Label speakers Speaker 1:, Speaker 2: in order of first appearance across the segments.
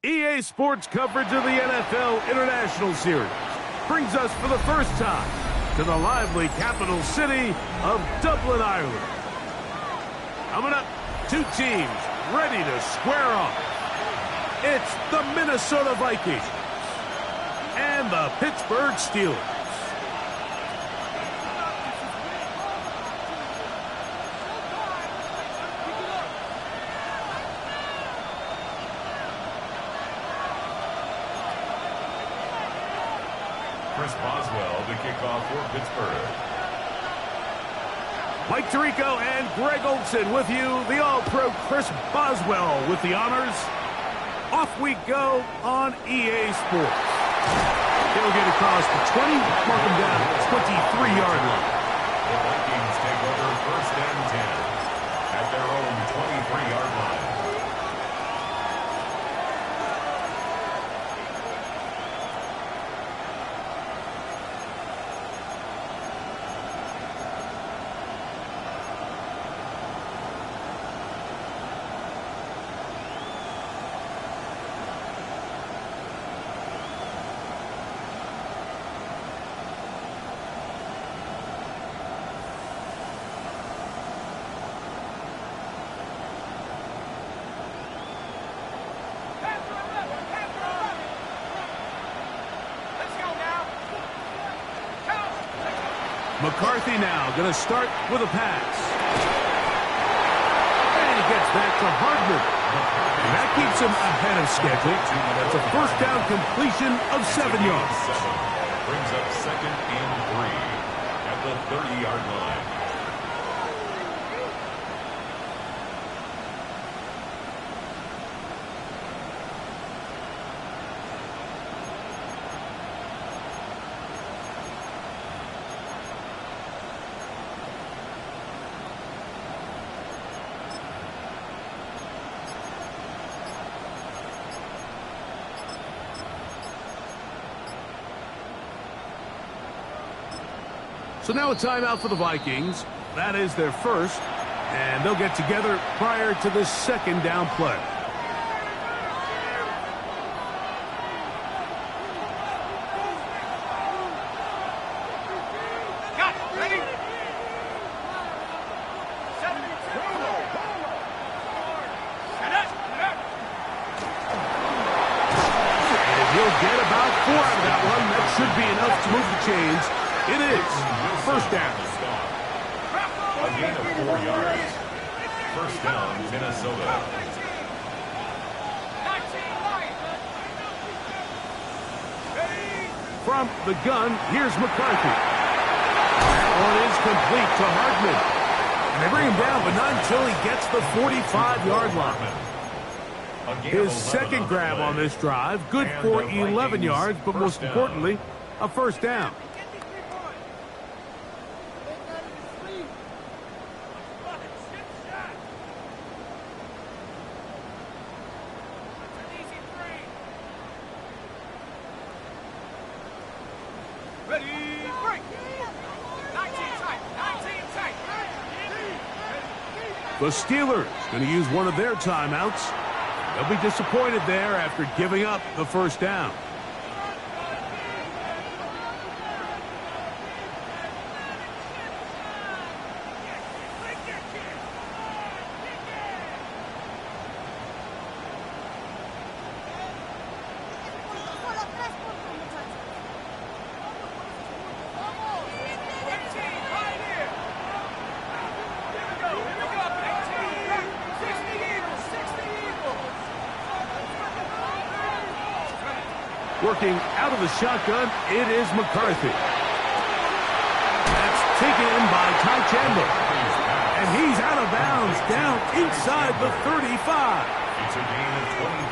Speaker 1: EA EA Sports coverage of the NFL International Series brings us for the first time to the lively capital city of Dublin, Ireland. Coming up, two teams ready to square off. It's the Minnesota Vikings and the Pittsburgh Steelers.
Speaker 2: Chris Boswell to kick off for Pittsburgh.
Speaker 1: Mike Tirico and Greg Olson with you. The All-Pro Chris Boswell with the honors. Off we go on EA Sports. They'll get across the 20, mark them down at the 23-yard line.
Speaker 2: The Vikings take over first and 10 at their own 23-yard line.
Speaker 1: McCarthy now going to start with a pass. And he gets back to Hardman. And that keeps him ahead of schedule. That's a first down completion of 7 yards.
Speaker 2: Brings up second and 3 at the 30-yard line.
Speaker 1: So now a timeout for the Vikings. That is their first, and they'll get together prior to the second down play. And he'll get about 4 out of that one. That should be enough to move the chains. It is first down.
Speaker 2: A gain of 4 yards. First down, Minnesota.
Speaker 1: From the gun, here's McCarthy. That one is complete to Hardman. And they bring him down, but not until he gets the 45-yard line. His second grab on this drive, good for 11 yards, but most importantly, a first down. The Steelers going to use one of their timeouts. They'll be disappointed there after giving up the first down. Working out of the shotgun, it is McCarthy. That's taken in by Ty Chandler. And he's out of bounds, down inside the 35.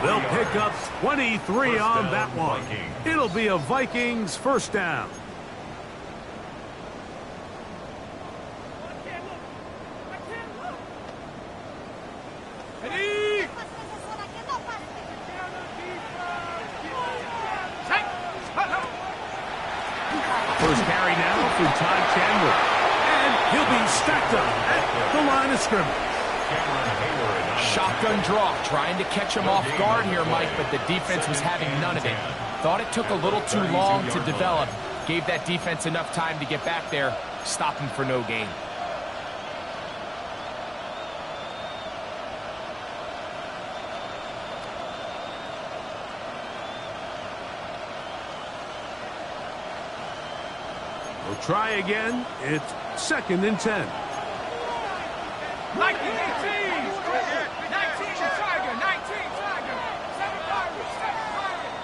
Speaker 1: They'll pick up 23 on that one. It'll be a Vikings first down. First carry now for Ty Chandler. And he'll be stacked up at the line of scrimmage.
Speaker 3: Shotgun draw, trying to catch him off guard here, Mike, but the defense was having none of it. Thought it took a little too long to develop. Gave that defense enough time to get back there, stop him for no gain.
Speaker 1: We'll try again. It's 2nd and 10.
Speaker 3: 19, Tiger, 19, Tiger. 7 Pirates, 7 Pirates.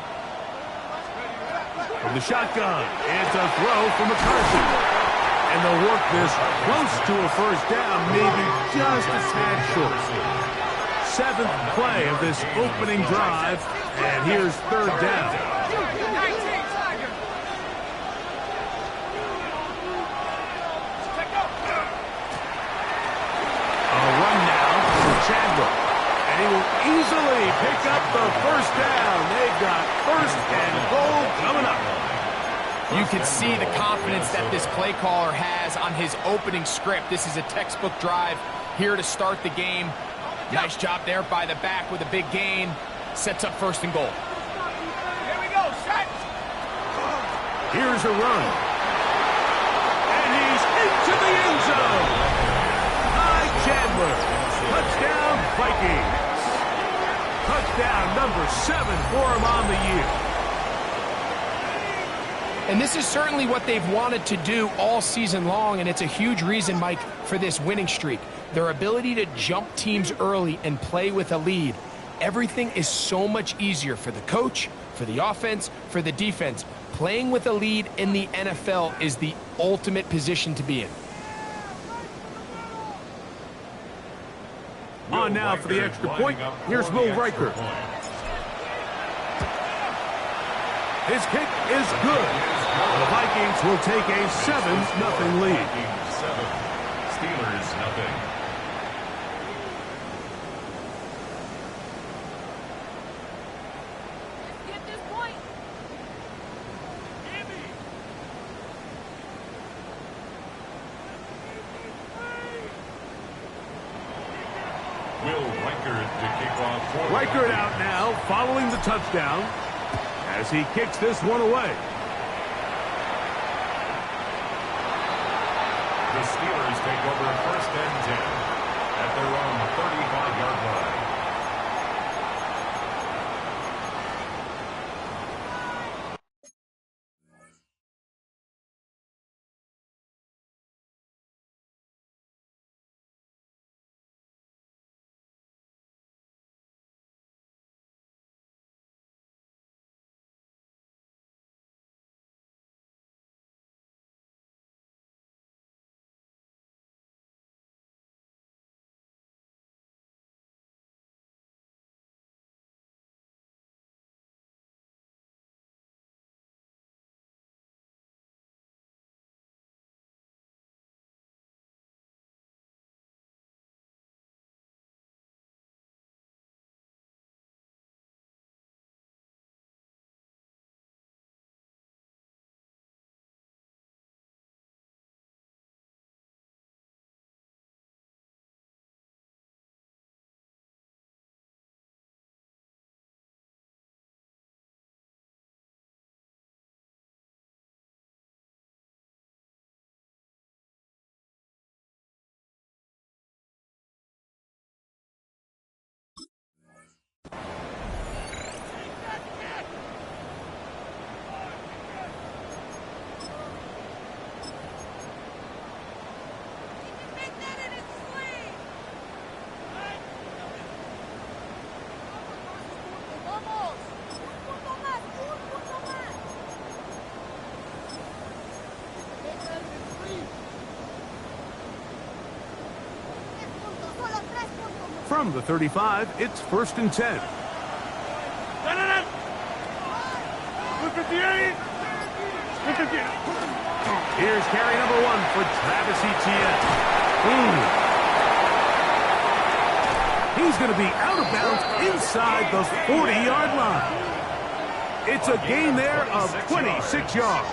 Speaker 1: From the shotgun, it's a throw for McCarthy. And they'll work this close to a first down, maybe just a tad short. 7th play of this opening drive, and here's 3rd down. And he will easily pick up the first down. They've got 1st and goal coming up.
Speaker 3: You can see the confidence that this play caller has on his opening script. This is a textbook drive here to start the game. Nice job there by the back with a big gain. Sets up 1st and goal. Here we go, set.
Speaker 1: Here's a run. And he's into the end zone. Ty Chandler. Touchdown, Vikings. Touchdown number 7 for him on the year.
Speaker 3: And this is certainly what they've wanted to do all season long, and it's a huge reason, Mike, for this winning streak. Their ability to jump teams early and play with a lead. Everything is so much easier for the coach, for the offense, for the defense. Playing with a lead in the NFL is the ultimate position to be in.
Speaker 1: On now for the extra point. Here's Will Riker. His kick is good. The Vikings will take a 7-0 lead.
Speaker 2: 7. Steelers, 0.
Speaker 1: Reichert out now, following the touchdown, as he kicks this one away.
Speaker 2: The Steelers take over 1st and 10 at their own 35-yard line.
Speaker 1: From the 35, it's 1st and 10. Here's carry number 1 for Travis Etienne. He's going to be out of bounds inside the 40-yard line. It's a gain there of 26 yards.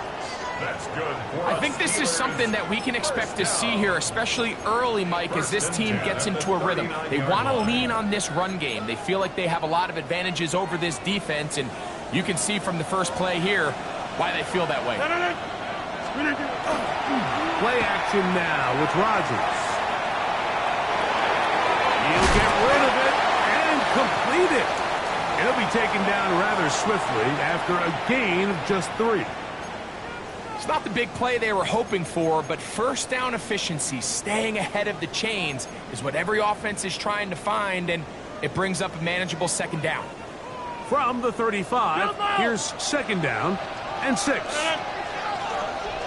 Speaker 2: That's good.
Speaker 3: I think this is something that we can expect to see here, especially early, Mike, as this team gets into a rhythm. They want to lean on this run game. They feel like they have a lot of advantages over this defense, and you can see from the first play here why they feel that way.
Speaker 1: Play action now with Rodgers. He'll get rid of it and complete it. He'll be taken down rather swiftly after a gain of just 3.
Speaker 3: It's not the big play they were hoping for, but first down efficiency, staying ahead of the chains, is what every offense is trying to find, and it brings up a manageable second down.
Speaker 1: From the 35, here's second down and 6.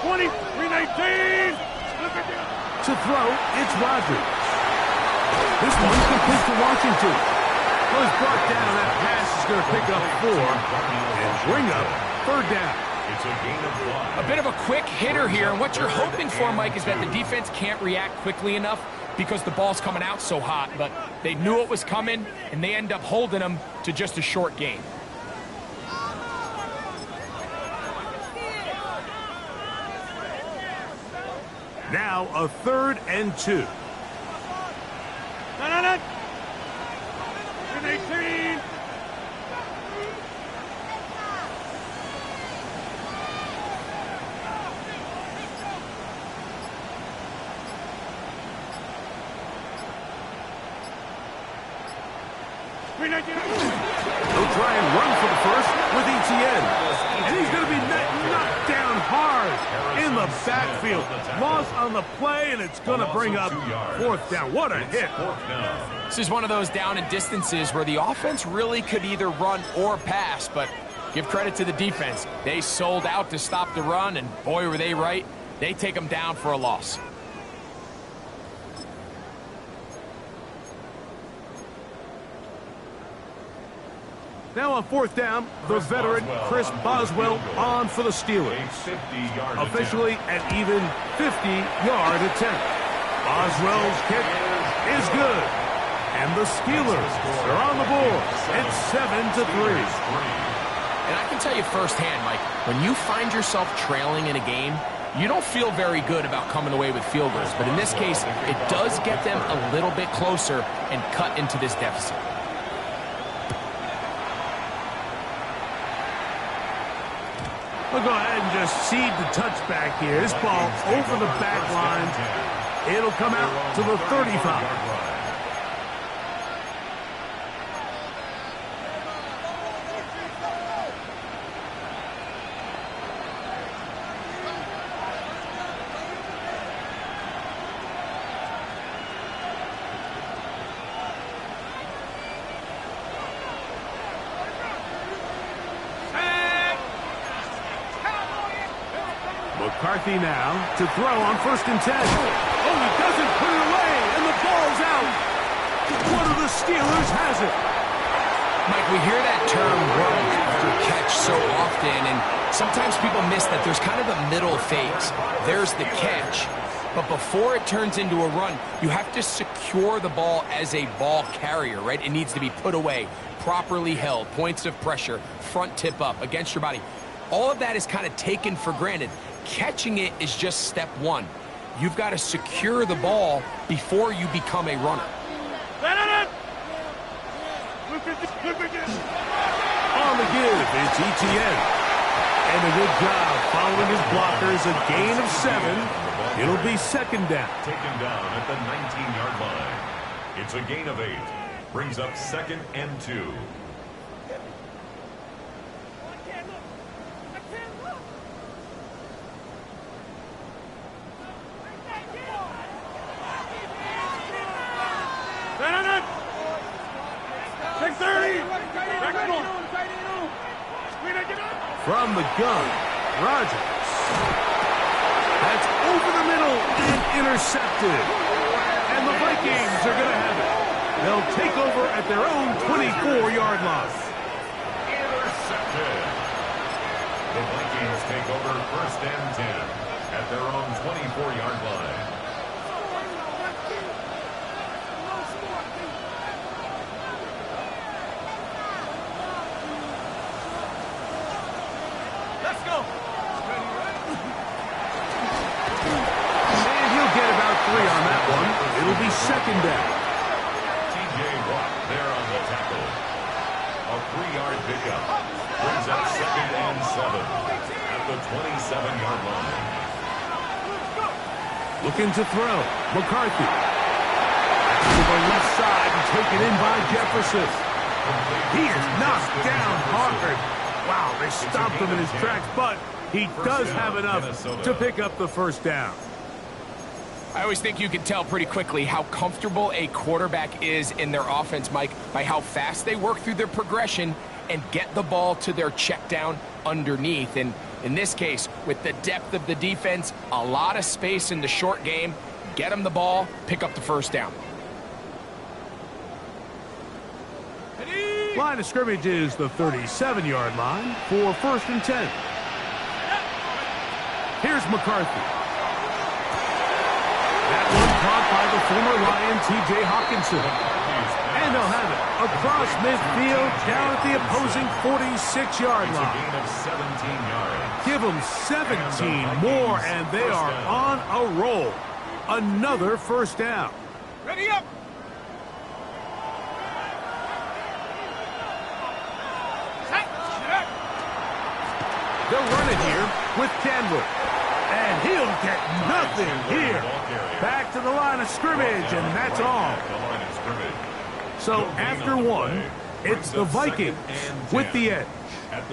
Speaker 4: 20, 319.
Speaker 1: To throw, it's Rodgers. This one's complete to Washington. Was brought down. That pass is going to pick up 4 and bring up third down.
Speaker 2: It's a gain of 1.
Speaker 3: A bit of a quick hitter here, and what you're hoping for, Mike, is that the defense can't react quickly enough because the ball's coming out so hot, but they knew it was coming, and they end up holding them to just a short gain.
Speaker 1: Now a 3rd and 2.
Speaker 4: No. 319.
Speaker 1: He'll try and run for the first with Etienne. And he's going to be knocked down hard in the backfield. Loss on the play, and it's going to bring up 4th down. What a hit.
Speaker 3: This is one of those down and distances where the offense really could either run or pass, but give credit to the defense. They sold out to stop the run, and boy, were they right. They take them down for a loss.
Speaker 1: Now on 4th down, the veteran Chris Boswell on for the Steelers. Officially an even 50-yard attempt. Boswell's kick is good. And the Steelers are on the board. It's 7-3.
Speaker 3: And I can tell you firsthand, Mike, when you find yourself trailing in a game, you don't feel very good about coming away with field goals. But in this case, it does get them a little bit closer and cut into this deficit.
Speaker 1: We'll go ahead and just cede the touchback here. This ball over the back line. It'll come out to the 35. McCarthy now to throw on 1st and 10. Oh, he doesn't put it away, and the ball's out. One of the Steelers has it.
Speaker 3: Mike, we hear that term run after catch so often, and sometimes people miss that there's kind of a middle phase. There's the catch, but before it turns into a run, you have to secure the ball as a ball carrier, right? It needs to be put away, properly held, points of pressure, front tip up against your body. All of that is kind of taken for granted. Catching it is just step 1. You've got to secure the ball before you become a runner.
Speaker 1: On the give, it's Etienne. And a good job following his blockers. A gain of 7. It'll be 2nd down.
Speaker 2: Taken down at the 19-yard line. It's a gain of 8. Brings up 2nd and 2.
Speaker 1: From the gun, Rodgers. That's over the middle and intercepted. And the Vikings are going to have it. They'll take over at their own 24-yard line.
Speaker 2: Intercepted. The Vikings take over 1st and 10 at their own 24-yard line.
Speaker 1: second down.
Speaker 2: T.J. Watt there on the tackle. A 3-yard pickup. Brings up 2nd and 7 at the 27-yard line.
Speaker 1: Looking to throw. McCarthy. To the left side and taken in by Jefferson. He is knocked down hard. Wow, they stopped him in his tracks, but he does have enough to pick up the first down.
Speaker 3: I always think you can tell pretty quickly how comfortable a quarterback is in their offense, Mike, by how fast they work through their progression and get the ball to their check down underneath. And in this case, with the depth of the defense, a lot of space in the short game, get them the ball, pick up the first down.
Speaker 1: Line of scrimmage is the 37-yard line for 1st and 10. Here's McCarthy. That one caught by the former Lion, T.J. Hawkinson. And they'll have it across midfield down at the opposing 46-yard line. Give them 17 more, and they are on a roll. Another first down.
Speaker 4: Ready up.
Speaker 1: They'll run it here with Candler. And he'll get nothing here. Back to the line of scrimmage, and that's all. So after one, it's the Vikings with the edge. And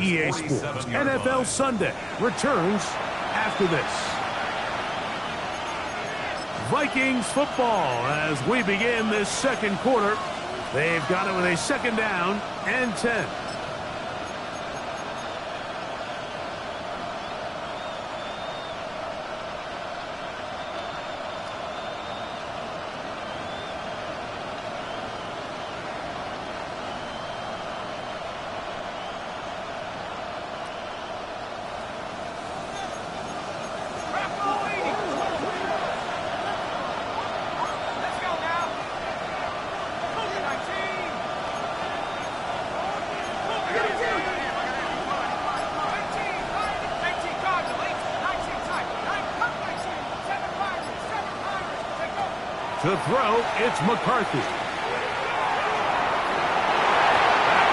Speaker 1: EA Sports NFL Sunday returns after this. Vikings football as we begin this second quarter. They've got it with a 2nd down and 10. To throw, it's McCarthy. That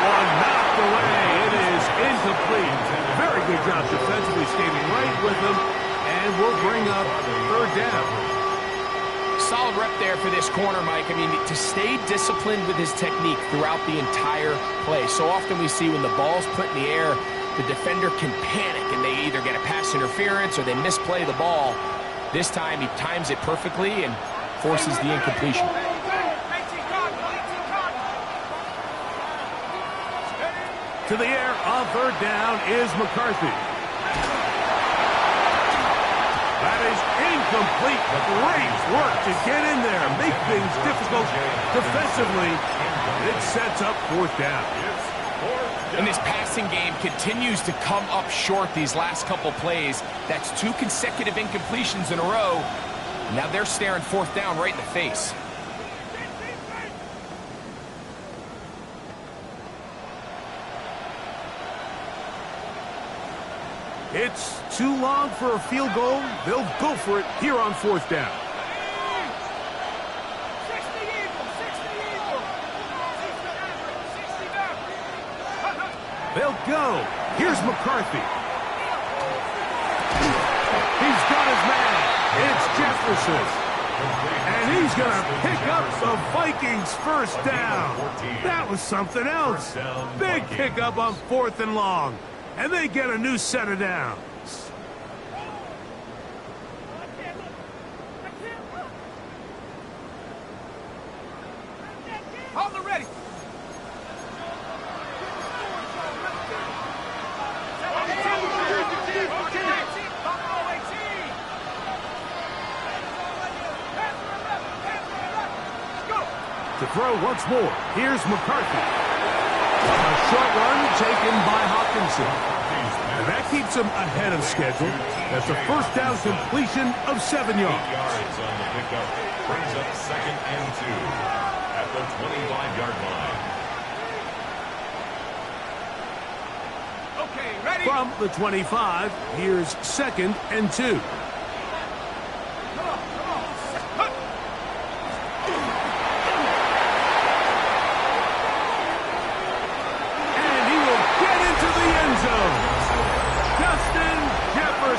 Speaker 1: one knocked away. It is incomplete. Very good job defensively, skating right with him, and will bring up 3rd down.
Speaker 3: Solid rep there for this corner, Mike. I mean, to stay disciplined with his technique throughout the entire play. So often we see when the ball's put in the air, the defender can panic, and they either get a pass interference or they misplay the ball. This time, he times it perfectly and forces the incompletion.
Speaker 1: To the air on 3rd down is McCarthy. That is incomplete. Great work to get in there, make things difficult defensively. It sets up 4th down.
Speaker 3: And this passing game continues to come up short these last couple plays. That's 2 consecutive incompletions in a row. Now they're staring 4th down right in the face.
Speaker 1: It's too long for a field goal. They'll go for it here on 4th down. They'll go. Here's McCarthy. He's got his man. It's Jefferson. And he's going to pick up the Vikings first down. That was something else. Big pickup on 4th and long. And they get a new set of downs.
Speaker 4: Hold it ready.
Speaker 1: To throw once more, here's McCarthy. A short run taken by Hawkinson. And that keeps him ahead of schedule. That's a first down completion of 7 yards.
Speaker 2: 8 yards on the pickup. Brings up 2nd and 2 at the 25-yard line.
Speaker 4: Okay, ready?
Speaker 1: From the 25, here's 2nd and 2.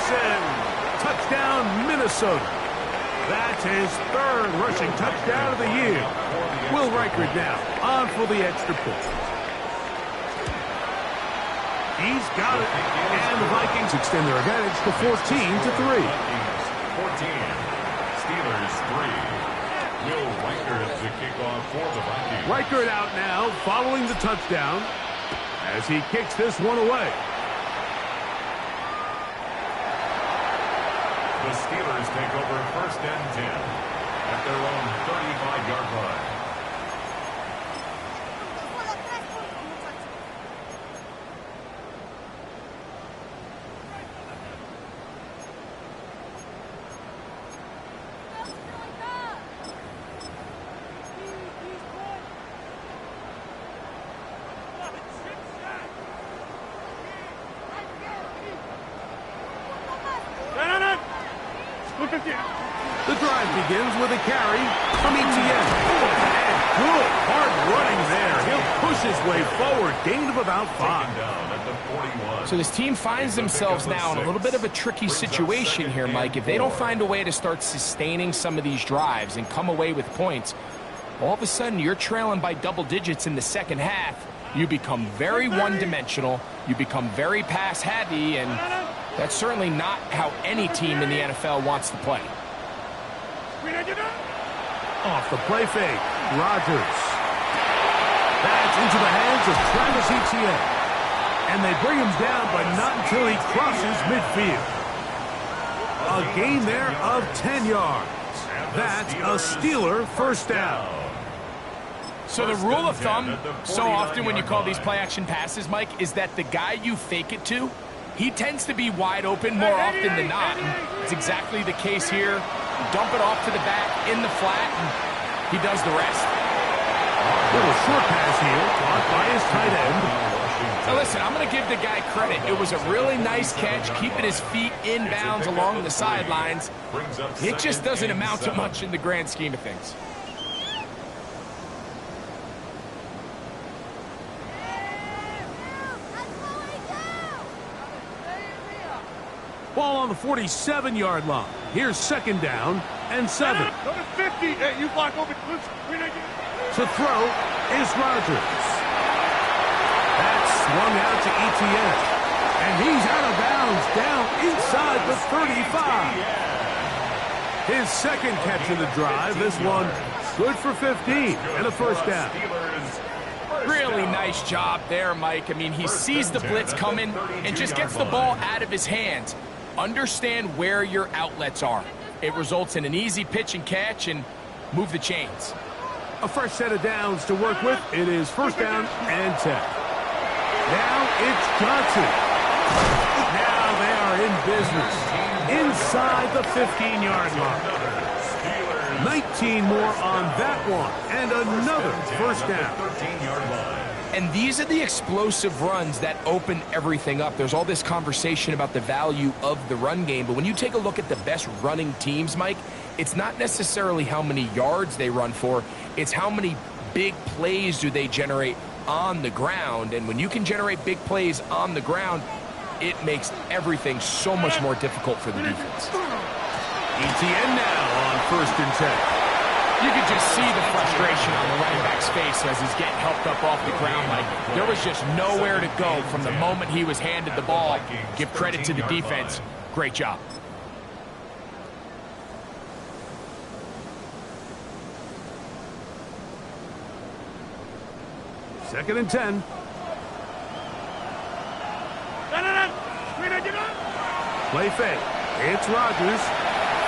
Speaker 1: Jefferson. Touchdown, Minnesota. That's his third rushing touchdown of the year. Will Reichard now on for the extra point. He's got it. And the Vikings extend their advantage to 14-3.
Speaker 2: 14. Steelers 3. Will Reichard to kick off for the Vikings.
Speaker 1: Reichard out now following the touchdown as he kicks this one away.
Speaker 2: The Steelers take over 1st and 10 at their own 35-yard line.
Speaker 1: The drive begins with a carry from Etienne. And good hard running there. He'll push his way forward. Gain of about 5.
Speaker 2: Down at the 41.
Speaker 3: So this team finds themselves now in a little bit of a tricky situation here, Mike. If they don't find a way to start sustaining some of these drives and come away with points, all of a sudden you're trailing by double digits in the second half. You become very one-dimensional. You become very pass-heavy, and that's certainly not how any team in the NFL wants to play.
Speaker 1: Off the play fake, Rodgers. That's into the hands of Travis Etienne. And they bring him down, but not until he crosses midfield. A gain there of 10 yards. That's a Steeler first down.
Speaker 3: So the rule of thumb, so often when you call these play-action passes, Mike, is that the guy you fake it to, he tends to be wide open more often than not. And it's exactly the case here. You dump it off to the back in the flat, and he does the rest.
Speaker 1: Little short pass here, caught by his tight end.
Speaker 3: Now listen, I'm going to give the guy credit. It was a really nice catch, keeping his feet inbounds along the sidelines. It just doesn't amount to much in the grand scheme of things.
Speaker 1: Ball on the 47-yard line. Here's 2nd down and 7.
Speaker 4: Number 50. Hey, you block over.
Speaker 1: To throw is Rodgers. That's swung out to Etienne. And he's out of bounds down inside the 35. His second catch of the drive. This one good for 15 and a first down.
Speaker 3: Really nice job there, Mike. I mean, he sees the blitz coming and just gets the ball out of his hands. Understand where your outlets are. It results in an easy pitch and catch and move the chains.
Speaker 1: A fresh set of downs to work with. It is 1st down and 10. Now it's Johnson. Now they are in business. Inside the 15-yard line. 19 more on that one. And another first down.
Speaker 2: 13-yard line.
Speaker 3: And these are the explosive runs that open everything up. There's all this conversation about the value of the run game, but when you take a look at the best running teams, Mike, it's not necessarily how many yards they run for, it's how many big plays do they generate on the ground. And when you can generate big plays on the ground, it makes everything so much more difficult for the defense.
Speaker 1: Etienne now on 1st and 10.
Speaker 3: You could just see the frustration on the running back's face as he's getting helped up off the ground. Like, there was just nowhere to go from the moment he was handed the ball. Give credit to the defense. Great job.
Speaker 1: Second and 10. Play fake. It's Rodgers.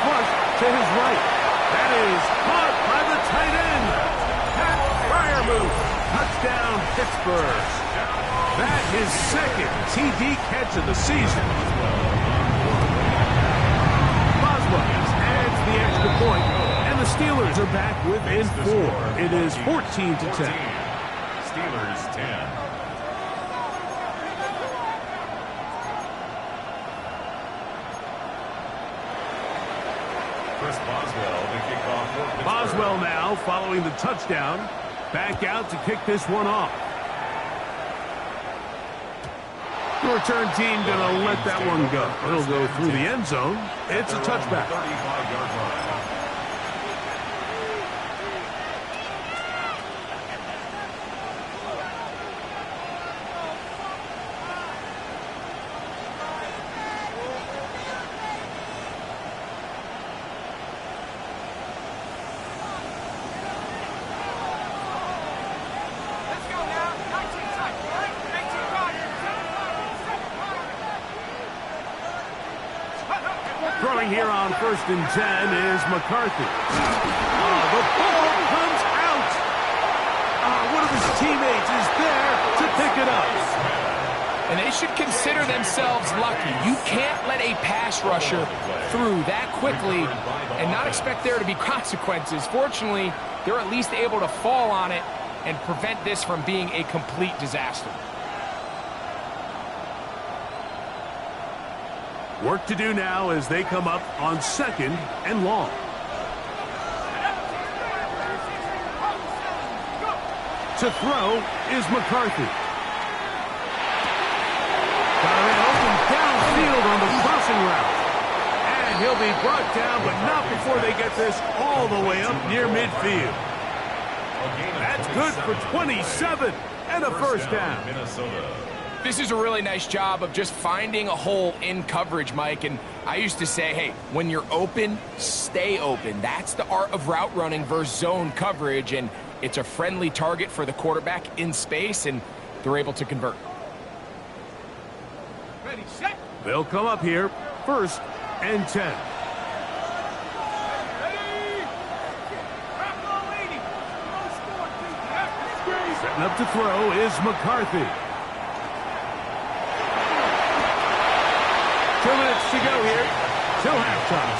Speaker 1: Flush to his right. That is caught by the tight end. Pat Fryermuth. Touchdown, Pittsburgh. That is 2nd TD catch of the season. Boswell adds the extra point, and the Steelers are back within 4. It is 14-10.
Speaker 2: Steelers 10.
Speaker 1: Boswell now following the touchdown. Back out to kick this one off. The return team going to let that one go. It'll go through the end zone. It's a touchback.
Speaker 2: 35-yard line.
Speaker 1: Throwing here on 1st and 10 is McCarthy. The ball comes out. One of his teammates is there to pick it up.
Speaker 3: And they should consider themselves lucky. You can't let a pass rusher through that quickly and not expect there to be consequences. Fortunately, they're at least able to fall on it and prevent this from being a complete disaster.
Speaker 1: Work to do now as they come up on 2nd and long. To throw is McCarthy. Got a man open downfield on the crossing route. And he'll be brought down, but not before they get this all the way up near midfield. That's good for 27 and a first down.
Speaker 2: Minnesota.
Speaker 3: This is a really nice job of just finding a hole in coverage, Mike. And I used to say, hey, when you're open, stay open. That's the art of route running versus zone coverage. And it's a friendly target for the quarterback in space, and they're able to convert.
Speaker 4: Ready, set.
Speaker 1: They'll come up here, 1st and 10. Setting up to throw is McCarthy. 2 minutes to go here till halftime.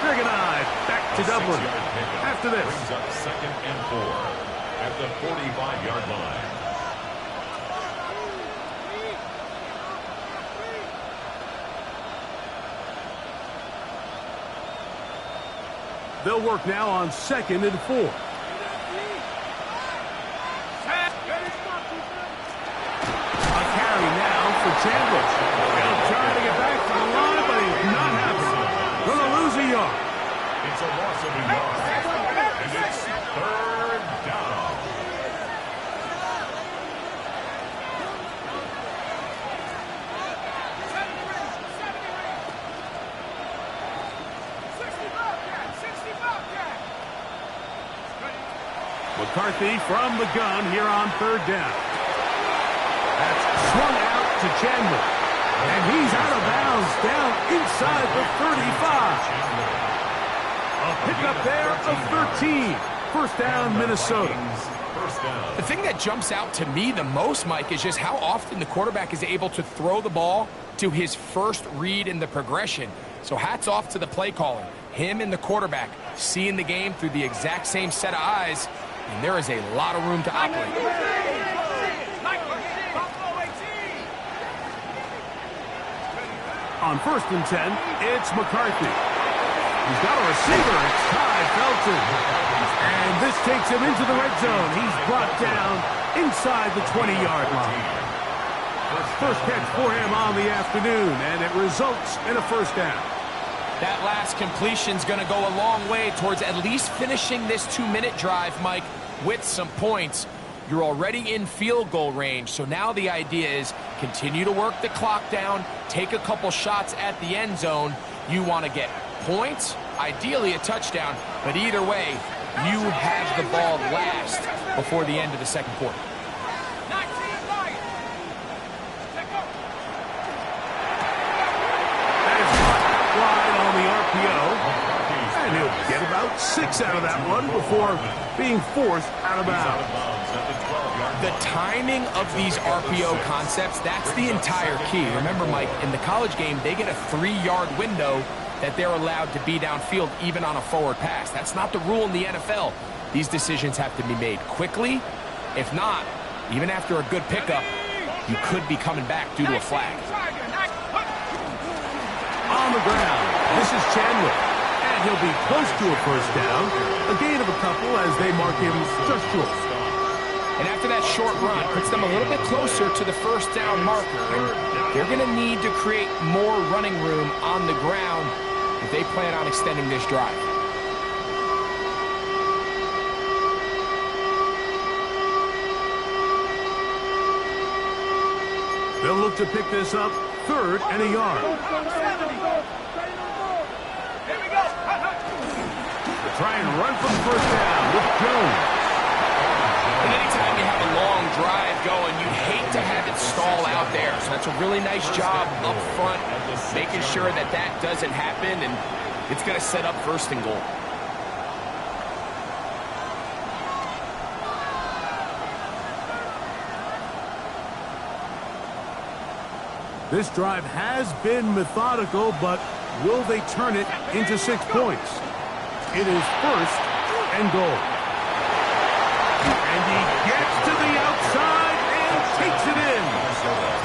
Speaker 1: Greg and I back to Dublin after this.
Speaker 2: Brings up 2nd and 4 at the 45-yard line.
Speaker 1: They'll work now on 2nd and 4. A carry now for Chandler. They'll try to get back to the line, but he's not happening. Going to lose a yard.
Speaker 2: It's a loss of a yard. And it's 3rd down.
Speaker 1: McCarthy from the gun here on 3rd down. That's swung out to Chandler. And he's out of bounds down inside the 35. A pickup there of 13. First down, Minnesota.
Speaker 2: First down.
Speaker 3: The thing that jumps out to me the most, Mike, is just how often the quarterback is able to throw the ball to his first read in the progression. So hats off to the play caller. Him and the quarterback seeing the game through the exact same set of eyes, and there is a lot of room to operate.
Speaker 1: On 1st and 10, it's McCarthy. He's got a receiver. It's Ty Felton. And this takes him into the red zone. He's brought down inside the 20-yard line. First catch for him on the afternoon, and it results in a first down.
Speaker 3: That last completion's going to go a long way towards at least finishing this 2-minute drive, Mike, with some points. You're already in field goal range, so now the idea is continue to work the clock down, take a couple shots at the end zone. You want to get points, ideally a touchdown, but either way, you have the ball last before the end of the second quarter.
Speaker 1: And he'll get about 6 out of that one before being forced out of bounds.
Speaker 3: The timing of these RPO concepts, that's the entire key. Remember, Mike, in the college game, they get a 3-yard window that they're allowed to be downfield even on a forward pass. That's not the rule in the NFL. These decisions have to be made quickly. If not, even after a good pickup, you could be coming back due to a flag.
Speaker 1: On the ground, this is Chandler. And he'll be close to a first down. A gain of a couple as they mark him just short.
Speaker 3: And after that short run, puts them a little bit closer to the first down marker. And they're going to need to create more running room on the ground if they plan on extending this drive.
Speaker 1: They'll look to pick this up, 3rd and a yard. They try and run for the first down with Jones.
Speaker 3: And anytime you have a long drive going, you hate to have it stall out there. So that's a really nice job up front, making sure that that doesn't happen, and it's going to set up 1st and goal.
Speaker 1: This drive has been methodical, but will they turn it into 6 points? It is 1st and goal. And he gets to the outside and takes it in.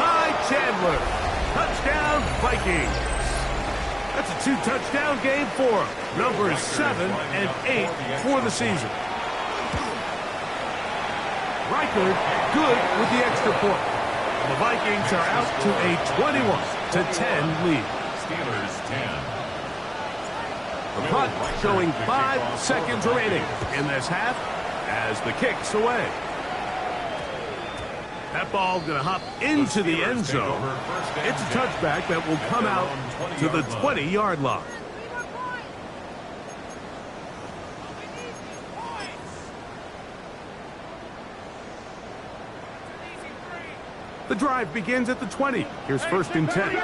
Speaker 1: Ty Chandler. Touchdown, Vikings. That's a 2-touchdown game for him. Numbers 7 and 8 for the season. Reichard good with the extra point. The Vikings are out to a 21-10 lead.
Speaker 2: Steelers 10.
Speaker 1: The punt showing 5 seconds remaining in this half as the kick's away. That ball going to hop into the end zone. It's a touchback that will come out to the 20-yard line. The drive begins at the 20. Here's 1st and 10.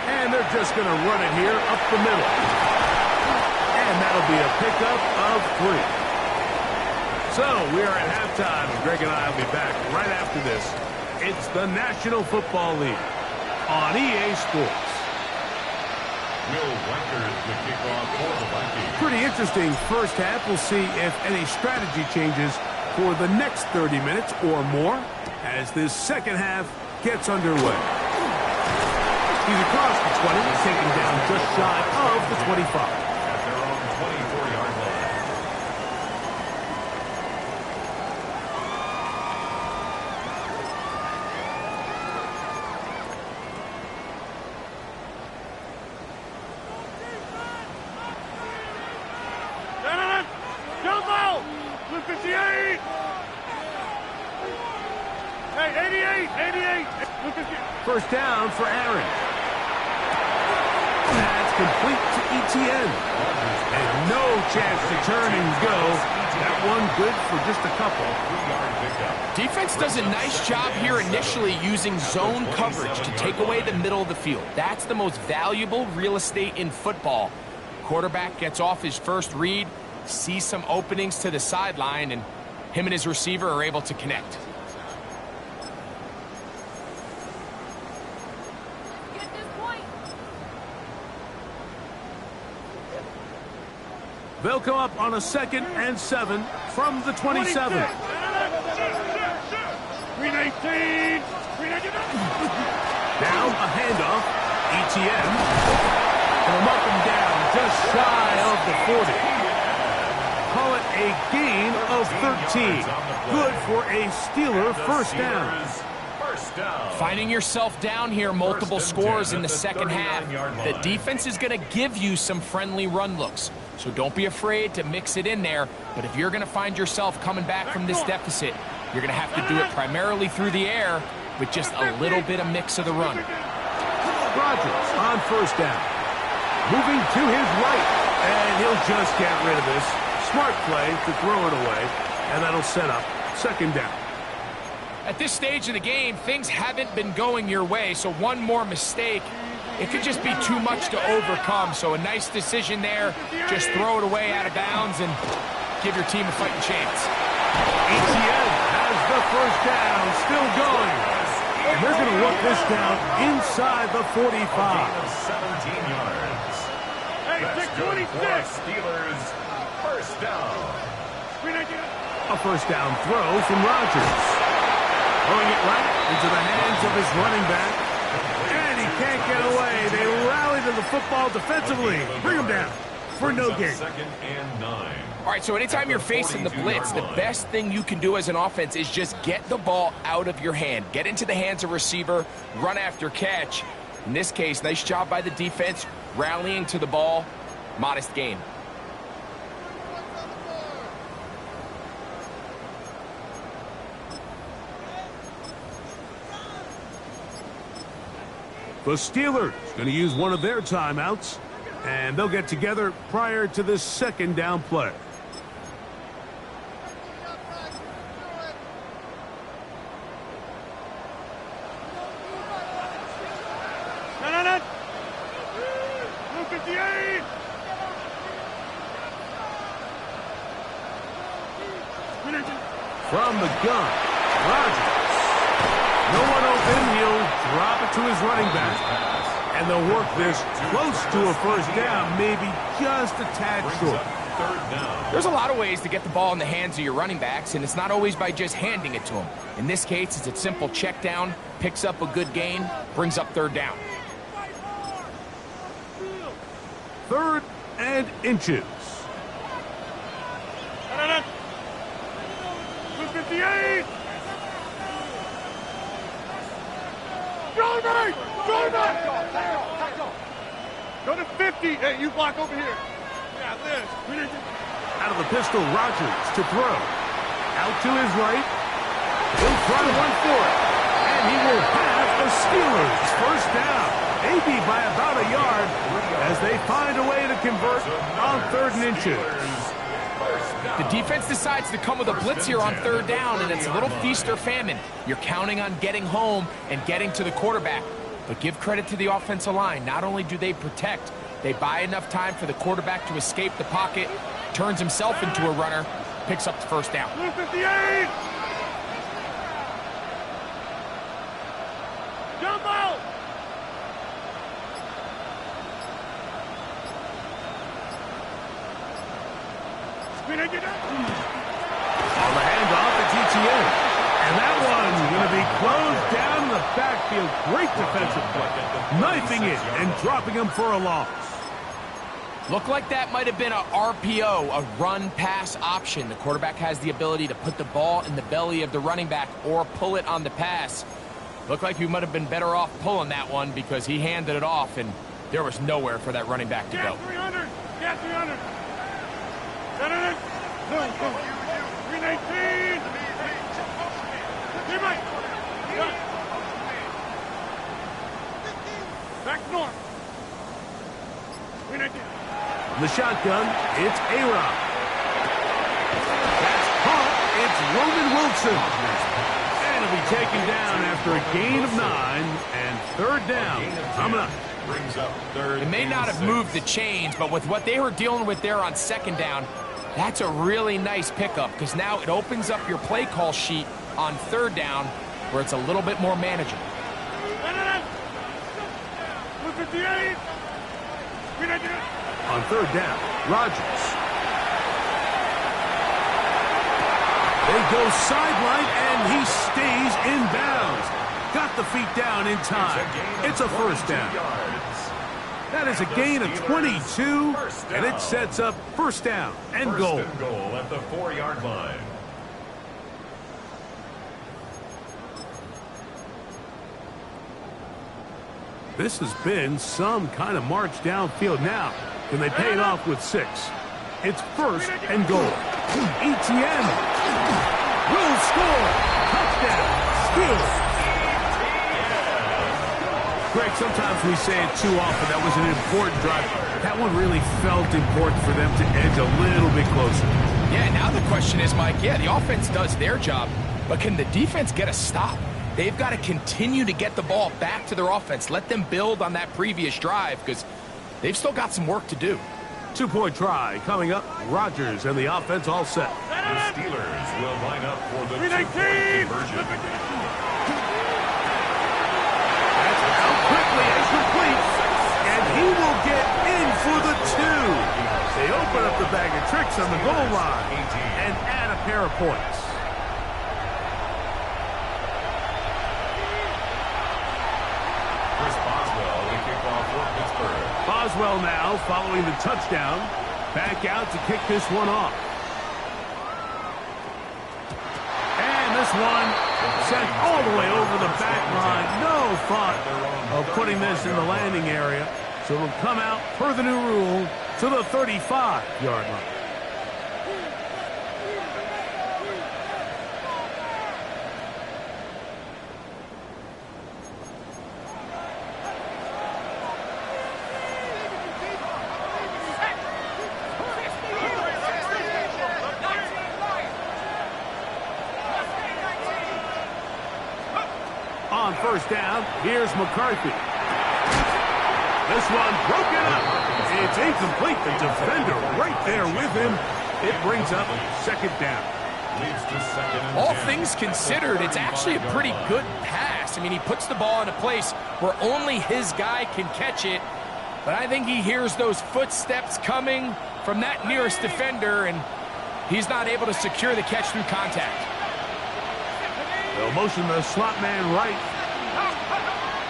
Speaker 1: And they're just going to run it here up the middle. And that'll be a pickup of 3. So we are at halftime, and Greg and I will be back right after this. It's the National Football League on EA Sports.
Speaker 2: Will Reichard the kickoff for the Vikings.
Speaker 1: Pretty interesting first half. We'll see if any strategy changes for the next 30 minutes or more as this second half gets underway. He's across the 20, taken down just shy of the 25.
Speaker 2: At their own 24-yard line.
Speaker 4: Jump out! 58! Hey, 88! 88!
Speaker 1: First down for Aaron. That's complete to Etienne. And no chance to turn and go. That one good for just a couple.
Speaker 3: Defense does a nice job here initially using zone coverage to take away the middle of the field. That's the most valuable real estate in football. Quarterback gets off his first read, sees some openings to the sideline, and him and his receiver are able to connect.
Speaker 1: They'll come up on a 2nd and 7 from the 27.
Speaker 4: 319!
Speaker 1: Down a handoff. Etienne. From up and down, just shy of the 40. Call it a gain of 13. Good for a Steeler first down.
Speaker 3: Finding yourself down here, multiple scores in the second half. The defense is going to give you some friendly run looks. So don't be afraid to mix it in there. But if you're going to find yourself coming back from this deficit, you're going to have to do it primarily through the air with just a little bit of mix of the run.
Speaker 1: Rodgers on first down. Moving to his right. And he'll just get rid of this. Smart play to throw it away. And that'll set up 2nd down.
Speaker 3: At this stage of the game, things haven't been going your way, so one more mistake, it could just be too much to overcome. So a nice decision there. Just throw it away out of bounds and give your team a fighting chance.
Speaker 1: Etienne has the first down, still going. And they're going to work this down inside the 45.
Speaker 2: 17 yards.
Speaker 4: Hey, 626!
Speaker 2: Steelers first down.
Speaker 1: A first down throw from Rodgers. Throwing it right into the hands of his running back. And he can't get away. They rally to the football defensively. Bring him down. for no gain.
Speaker 2: Second and 9.
Speaker 3: All right, so anytime you're facing the blitz, the best thing you can do as an offense is just get the ball out of your hand. Get into the hands of receiver, run after catch. In this case, nice job by the defense, rallying to the ball, modest gain.
Speaker 1: The Steelers going to use one of their timeouts, and they'll get together prior to this second down play.
Speaker 4: Blue 58.
Speaker 1: From the gun, Rodgers. No one open, he'll drop it to his running back. And they'll work this close to a first down, maybe just a tad short.
Speaker 3: There's a lot of ways to get the ball in the hands of your running backs, and it's not always by just handing it to them. In this case, it's a simple check down, picks up a good gain, brings up third down.
Speaker 1: 3rd and inches.
Speaker 4: Blue 58. Jordan! Jordan! Go to 50. Hey, you block over here. Yeah, this.
Speaker 1: Out of the pistol, Rodgers to throw. Out to his right. He'll try to run for it. And he will have the Steelers first down. Maybe by about a yard as they find a way to convert on 3rd and inches.
Speaker 3: The defense decides to come with a blitz here on 3rd down, and it's a little feast or famine. You're counting on getting home and getting to the quarterback. But give credit to the offensive line. Not only do they protect, they buy enough time for the quarterback to escape the pocket, turns himself into a runner, picks up the first down.
Speaker 4: Blue 58. Jump out.
Speaker 1: On the handoff, it's ETN. And that one's going to be closed down in the backfield. Great defensive play. Knifing it and dropping him for a loss.
Speaker 3: Looked like that might have been a RPO, a run-pass option. The quarterback has the ability to put the ball in the belly of the running back or pull it on the pass. Looked like he might have been better off pulling that one because he handed it off, and there was nowhere for that running back to go.
Speaker 4: 300. Get 300. 319. Back north. 319.
Speaker 1: From the shotgun, it's A-Rod. That's caught. It's Roman Wilson. And he'll be taken down after a gain of 9 and 3rd down. Coming up.
Speaker 2: Brings up 3rd.
Speaker 3: It may not have moved the chains, but with what they were dealing with there on 2nd down, that's a really nice pickup because now it opens up your play call sheet on 3rd down where it's a little bit more manageable.
Speaker 4: 58.
Speaker 1: On 3rd down, Rodgers. They go sideline, and he stays in bounds. Got the feet down in time. It's a first down. That is a gain of 22, and it sets up first down and goal.
Speaker 2: First and goal at the 4-yard line.
Speaker 1: This has been some kind of march downfield now. Can they pay it off with 6? It's first and goal. ETN will score. Touchdown. Steelers. Greg, sometimes we say it too often. That was an important drive. That one really felt important for them to edge a little bit closer.
Speaker 3: Yeah, now the question is, Mike, yeah, the offense does their job, but can the defense get a stop? They've got to continue to get the ball back to their offense. Let them build on that previous drive because they've still got some work to do.
Speaker 1: 2-point try coming up. Rodgers and the offense all set.
Speaker 2: The Steelers will line up for the
Speaker 4: 319.
Speaker 2: two-point conversion.
Speaker 1: That's out quickly and complete. And he will get in for the 2. They open up the bag of tricks on the goal line and add a pair of points.
Speaker 2: Boswell now following the touchdown.
Speaker 1: Back out to kick this one off. And this one sent all the way over the back line. No thought of putting this in the landing area. So it'll come out per the new rule to the 35-yard line. On first down, here's McCarthy. This one broken up. It's incomplete. The defender right there with him. It brings up second down.
Speaker 3: All things considered, it's actually a pretty good pass. I mean, he puts the ball in a place where only his guy can catch it. But I think he hears those footsteps coming from that nearest defender, and he's not able to secure the catch through contact.
Speaker 1: They'll motion the slot man right.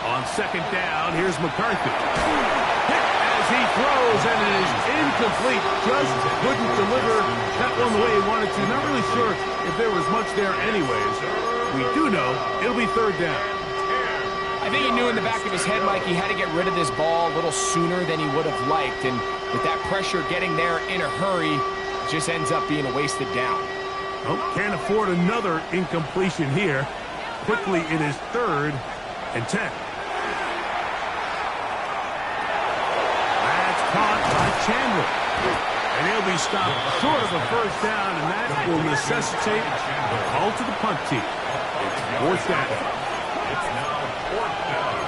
Speaker 1: On second down, here's McCarthy. Hit as he throws, and it is incomplete. Just couldn't deliver that one the way he wanted to. Not really sure if there was much there anyways. We do know it'll be third down.
Speaker 3: I think he knew in the back of his head, Mike, he had to get rid of this ball a little sooner than he would have liked. And with that pressure getting there in a hurry, it just ends up being a wasted down.
Speaker 1: Oh, can't afford another incompletion here. Quickly it is 3rd and 10. That's caught by Chandler. And he'll be stopped short of a first down, and that will necessitate a call to the punt team. It's 4th down.
Speaker 2: It's now 4th down.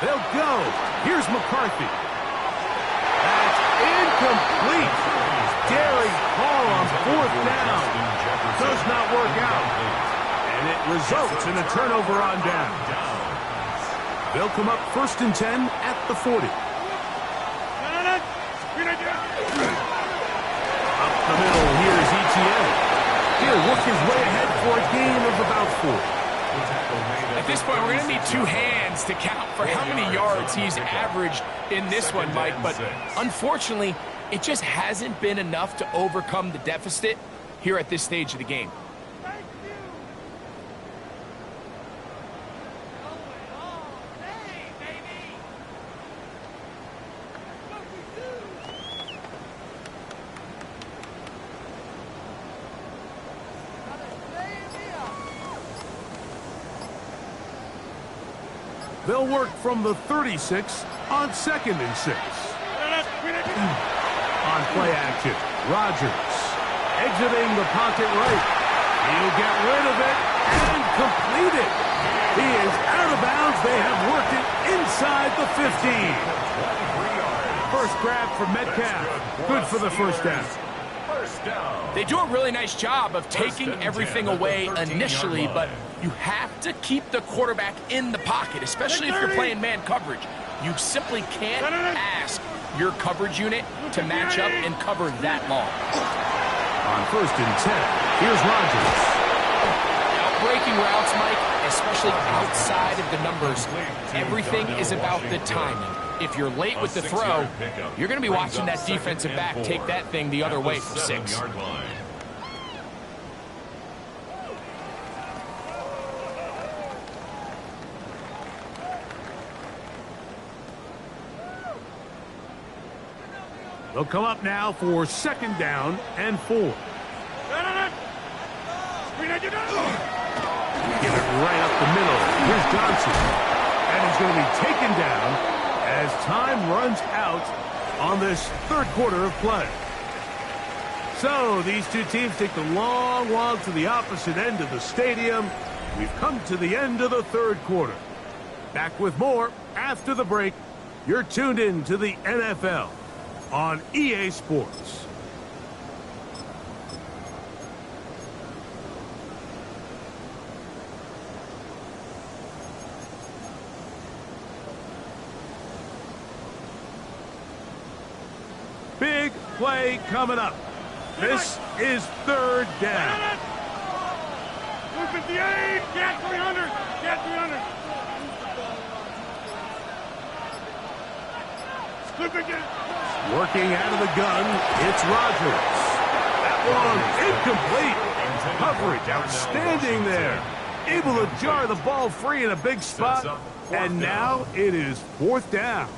Speaker 1: They'll go. Here's McCarthy. That's incomplete. Daring call on 4th down. Does not work out. And it results in a turnover on down. They'll come up 1st and 10 at the 40. Up the middle, here's ETN. He'll work his way ahead for a gain of about 4.
Speaker 3: At this point, we're going to need 2 hands to count for how many yards he's averaged in this one, Mike. But unfortunately, it just hasn't been enough to overcome the deficit here at this stage of the game.
Speaker 1: They'll work from the 36 on 2nd and 6. On play action, Rodgers exiting the pocket right. He'll get rid of it and complete it. He is out of bounds. They have worked it inside the 15. First grab for Metcalf. Good for the first down.
Speaker 3: They do a really nice job of taking everything away initially, but you have to keep the quarterback in the pocket, especially if you're playing man coverage. You simply can't ask your coverage unit to match up and cover that long.
Speaker 1: On 1st and 10, here's Rodgers.
Speaker 3: Breaking routes, Mike, especially outside of the numbers, everything is about the timing. If you're late with the throw, you're going to be watching that defensive back take that thing the other way for 6.
Speaker 1: They'll come up now for 2nd down and 4. Get it right up the middle. Here's Johnson. And he's going to be taken down as time runs out on this 3rd quarter of play. So these two teams take the long walk to the opposite end of the stadium. We've come to the end of the 3rd quarter. Back with more after the break. You're tuned in to the NFL on EA Sports. Big play coming up. This is third down.
Speaker 4: 258, get 300, get 300.
Speaker 1: Working out of the gun, it's Rodgers. That one incomplete. Coverage outstanding there. Able to jar the ball free in a big spot. And now it is fourth down.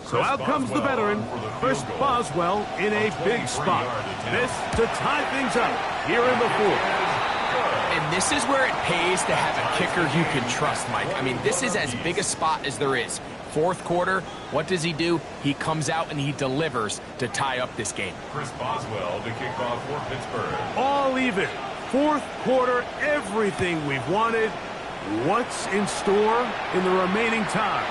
Speaker 1: So out comes the veteran, Chris Boswell, in a big spot. This to tie things up here in the fourth.
Speaker 3: And this is where it pays to have a kicker you can trust, Mike. I mean, this is as big a spot as there is. Fourth quarter, what does he do? He comes out and he delivers to tie up this game.
Speaker 2: Chris Boswell to kick off for Pittsburgh.
Speaker 1: All even. Fourth quarter, everything we've wanted. What's in store in the remaining time?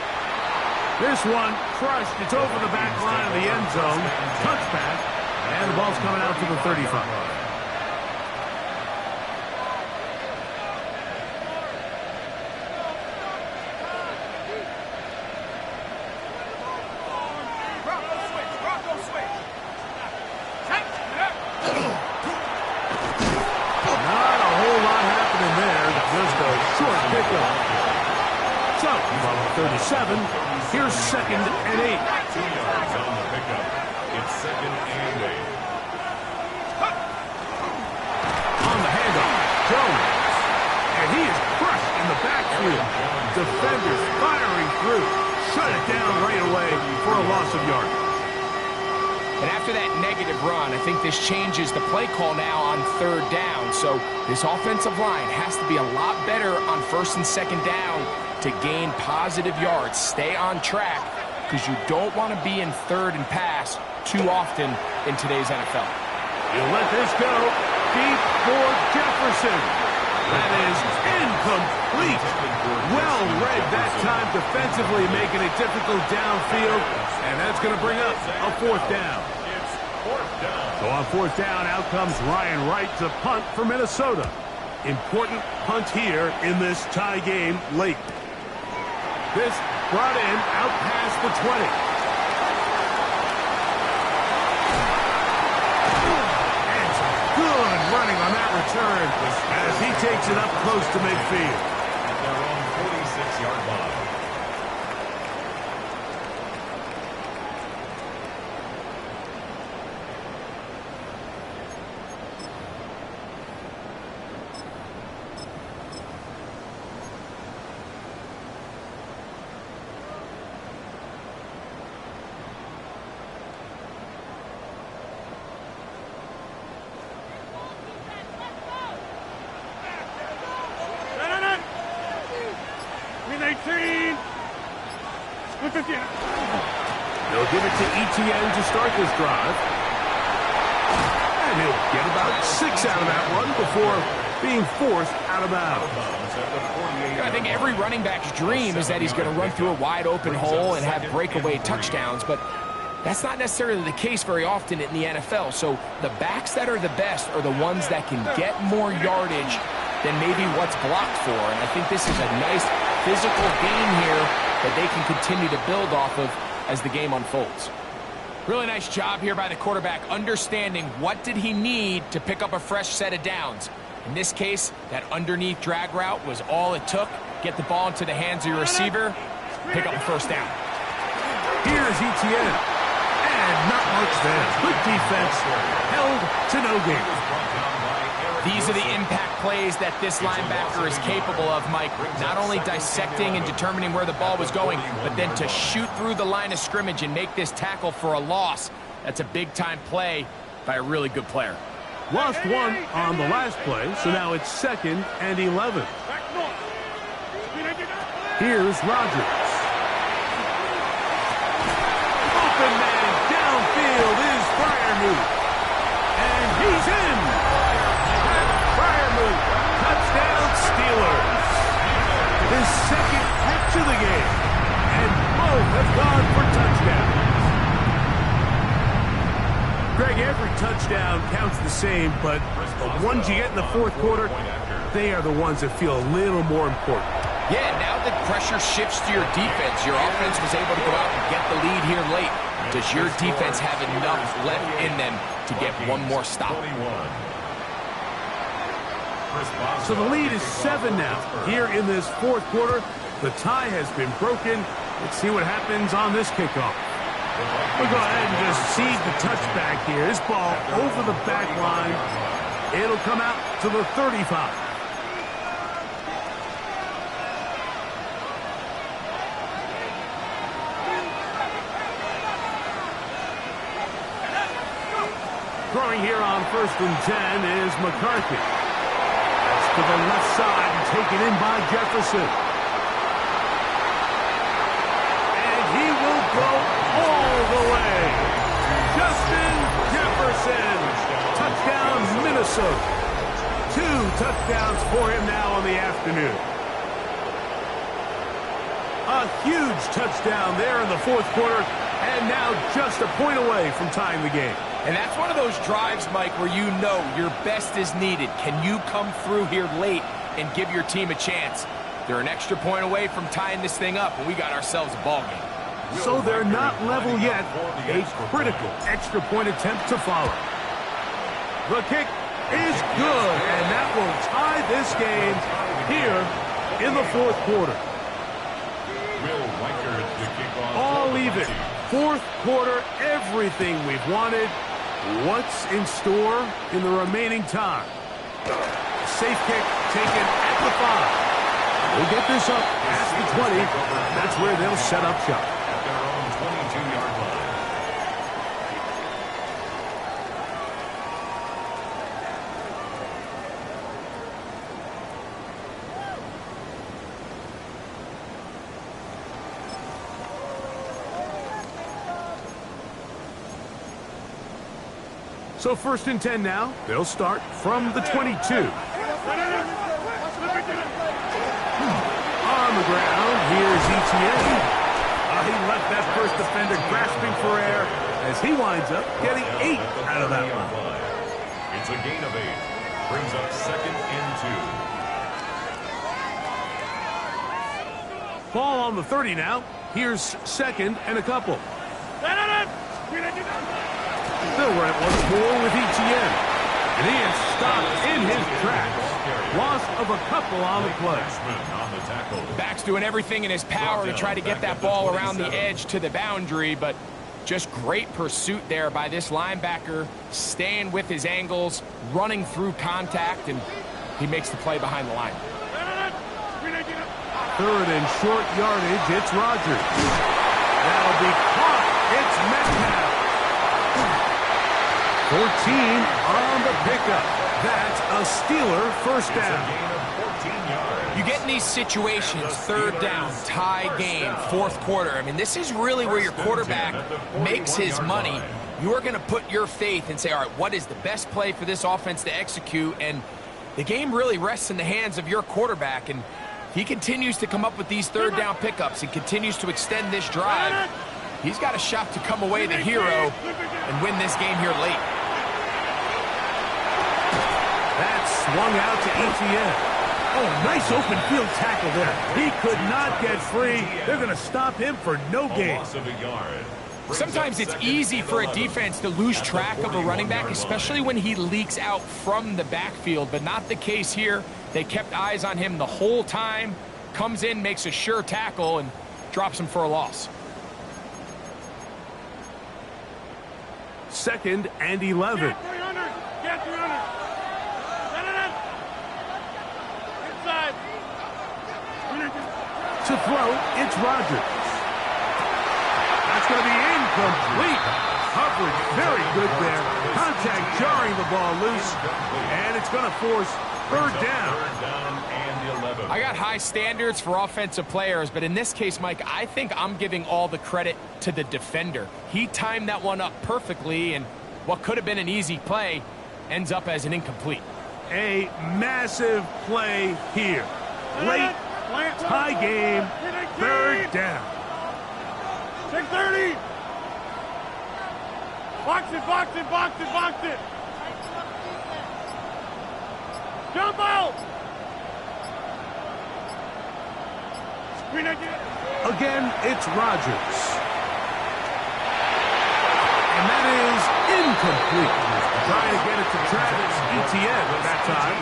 Speaker 1: This one crushed. It's over the back line of the end zone. Touchback. And the ball's coming out to the 35. Not a whole lot happening there. Just a short pickup. So, from 37, here's 2nd and 8.
Speaker 2: 2 yards on the pickup. It's 2nd and 8.
Speaker 1: On the handoff, Jones. And he is crushed in the backfield. Defenders firing through. Shut it down right away for a loss of yardage.
Speaker 3: And after that negative run, I think this changes the play call now on third down. So this offensive line has to be a lot better on 1st and 2nd down to gain positive yards. Stay on track because you don't want to be in 3rd and pass too often in today's NFL.
Speaker 1: You let this go. Deep for Jefferson. That is incomplete. Well read that time defensively, making it difficult downfield. And that's going to bring up a 4th down.
Speaker 2: It's 4th down.
Speaker 1: So on 4th down, out comes Ryan Wright to punt for Minnesota. Important punt here in this tie game late. This brought in out past the 20. And some good running on that return as he takes it up close to midfield.
Speaker 2: At their own 46-yard line.
Speaker 1: They'll give it to Etienne to start this drive. And he'll get about 6 out of that one before being forced out of bounds.
Speaker 3: I think every running back's dream is that he's going to run through a wide open hole and have breakaway touchdowns, but that's not necessarily the case very often in the NFL. So the backs that are the best are the ones that can get more yardage than maybe what's blocked for. And I think this is a nice physical game here that they can continue to build off of as the game unfolds. Really nice job here by the quarterback, understanding what did he need to pick up a fresh set of downs. In this case, that underneath drag route was all it took. Get the ball into the hands of your receiver, pick up a 1st down.
Speaker 1: Here's Etienne. And not much there. Good defense. Held to no gain.
Speaker 3: These are the impact plays that this linebacker is capable of, Mike. Not only dissecting and determining where the ball was going, but then to shoot through the line of scrimmage and make this tackle for a loss. That's a big-time play by a really good player.
Speaker 1: Lost one on the last play, so now it's 2nd and 11. Here's Rodgers. Open man downfield is Freiermuth. And he's in. Freiermuth, touchdown Steelers. His 2nd catch of the game. And both have gone for touchdowns. Greg, every touchdown counts the same, but the ones you get in the 4th quarter, they are the ones that feel a little more important.
Speaker 3: Yeah, now the pressure shifts to your defense. Your offense was able to go out and get the lead here late. Does your defense have enough left in them to get one more stop?
Speaker 1: So the lead is 7 now. Here in this fourth quarter, the tie has been broken. Let's see what happens on this kickoff. We'll go ahead and just seed the touchback here. This ball over the back line. It'll come out to the 35. Throwing here on 1st and 10 is McCarthy. That's to the left side and taken in by Jefferson. And he will go all the way. Justin Jefferson. Touchdown, Minnesota. 2 touchdowns for him now on the afternoon. A huge touchdown there in the fourth quarter, and now just a point away from tying the game.
Speaker 3: And that's one of those drives, Mike, where you know your best is needed. Can you come through here late and give your team a chance? They're an extra point away from tying this thing up, and we got ourselves a ball game.
Speaker 1: So they're not level yet. A critical extra point attempt to follow. The kick is good, and that will tie this game here in the fourth quarter. All even. Fourth quarter, everything we've wanted. What's in store in the remaining time? Safe kick taken at the 5. We'll get this up past the 20. That's where they'll set up shop.
Speaker 2: At their own 22-yard line.
Speaker 1: So 1st and 10 now. They'll start from the 22. On the ground, here's Etienne. He left that first defender grasping for air as he winds up getting 8 out of that one.
Speaker 2: It's a gain of 8. Brings up 2nd and 2.
Speaker 1: Ball on the 30 now. Here's 2nd and a couple. They'll run it once more with Etienne. And he is stopped in his tracks. Loss of a couple on the play.
Speaker 3: Back's doing everything in his power to try to get that ball around the edge to the boundary, but just great pursuit there by this linebacker, staying with his angles, running through contact, and he makes the play behind the line.
Speaker 1: 3rd and short yardage, it's Rodgers. That'll be caught. It's Metcalf. 14 on the pickup. That's a Steeler first down.
Speaker 3: You get in these situations, 3rd down, tie game, 4th quarter. I mean, this is really where your quarterback makes his money. You're going to put your faith and say, all right, what is the best play for this offense to execute? And the game really rests in the hands of your quarterback. And he continues to come up with these 3rd down pickups and continues to extend this drive. He's got a shot to come away the hero and win this game here late.
Speaker 1: That swung out to Etienne. Oh, nice open field tackle there. He could not get free. They're going to stop him for no gain.
Speaker 3: Sometimes it's easy for a defense to lose track of a running back, especially when he leaks out from the backfield, but not the case here. They kept eyes on him the whole time. Comes in, makes a sure tackle, and drops him for a loss.
Speaker 1: 2nd and 11.
Speaker 4: Get 300. Inside.
Speaker 1: To throw, it's Rodgers. That's going to be incomplete. Coverage very good there. Contact jarring the ball loose, and it's going to force 3rd down.
Speaker 3: I got high standards for offensive players, but in this case, Mike, I think I'm giving all the credit to the defender. He timed that one up perfectly, and what could have been an easy play ends up as an incomplete.
Speaker 1: A massive play here. Late tie game, 3rd down.
Speaker 4: 630. Box it. Jump out.
Speaker 1: Again, it's Rodgers. incomplete. Trying to get it to Travis Etienne that time.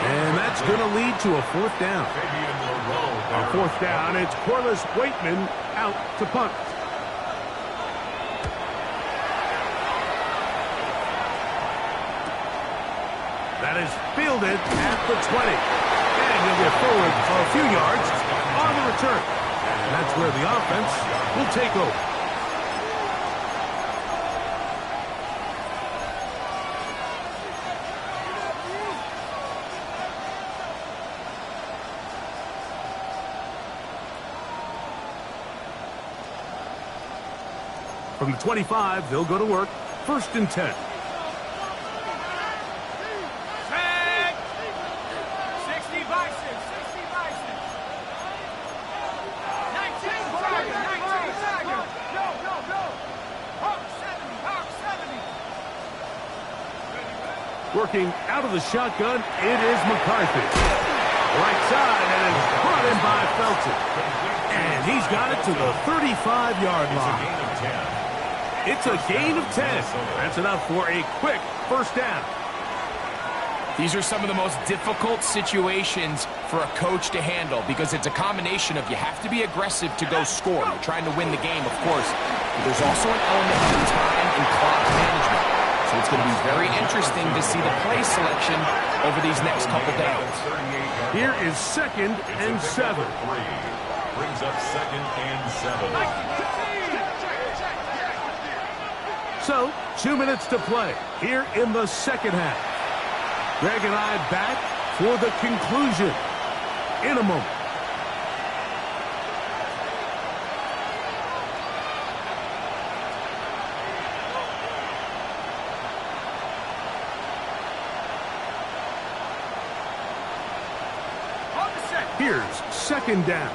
Speaker 1: And that's going to lead to a fourth down. On fourth down, it's Corliss Waitman out to punt. That is fielded at the 20. And he'll get forward for a few yards on the return. And that's where the offense will take over. From the 25, they'll go to work. 1st and 10. Working out of the shotgun, it is McCarthy. Right side, and it's brought in by Felton. And he's got it to the 35-yard line. It's a gain of 10. That's enough for a quick first down.
Speaker 3: These are some of the most difficult situations for a coach to handle because it's a combination of you have to be aggressive to go score. You're trying to win the game, of course. But there's also an element of time and clock management. So it's going to be very interesting to see the play selection over these next couple downs.
Speaker 1: Here is 2nd and 7.
Speaker 2: Brings up 2nd and 7.
Speaker 1: So, 2 minutes to play here in the second half. Greg and I back for the conclusion in a moment. Here's 2nd down.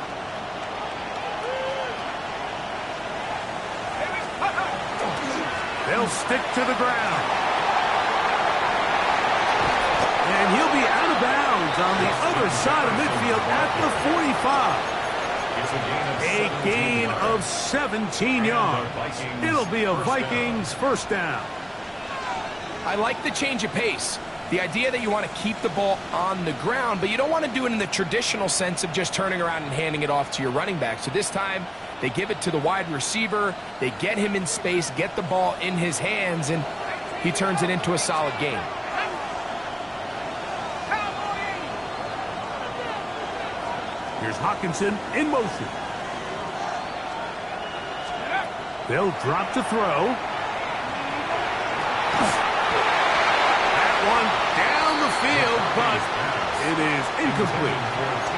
Speaker 1: They'll stick to the ground. And he'll be out of bounds on the other side of midfield at the 45. A gain of 17 yards. It'll be a Vikings first down.
Speaker 3: I like the change of pace. The idea that you want to keep the ball on the ground, but you don't want to do it in the traditional sense of just turning around and handing it off to your running back. So this time, they give it to the wide receiver. They get him in space, get the ball in his hands, and he turns it into a solid gain.
Speaker 1: Here's Hawkinson in motion. They'll drop to throw. One down the field, but it is incomplete.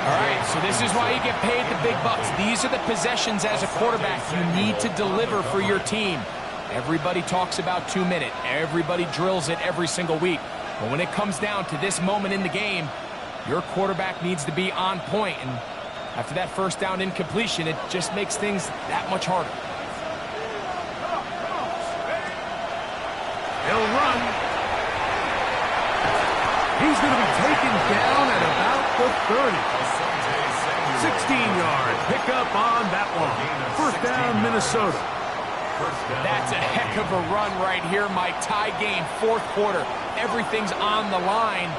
Speaker 3: All right, so this is why you get paid the big bucks. These are the possessions as a quarterback you need to deliver for your team. Everybody talks about 2 minutes. Everybody drills it every single week. But when it comes down to this moment in the game, your quarterback needs to be on point. And after that first down incompletion, it just makes things that much harder.
Speaker 1: They'll run. He's going to be taken down at about the 30. 16-yard pickup on that one. First down, Minnesota.
Speaker 3: That's a heck of a run right here, Mike. Tie game, 4th quarter. Everything's on the line.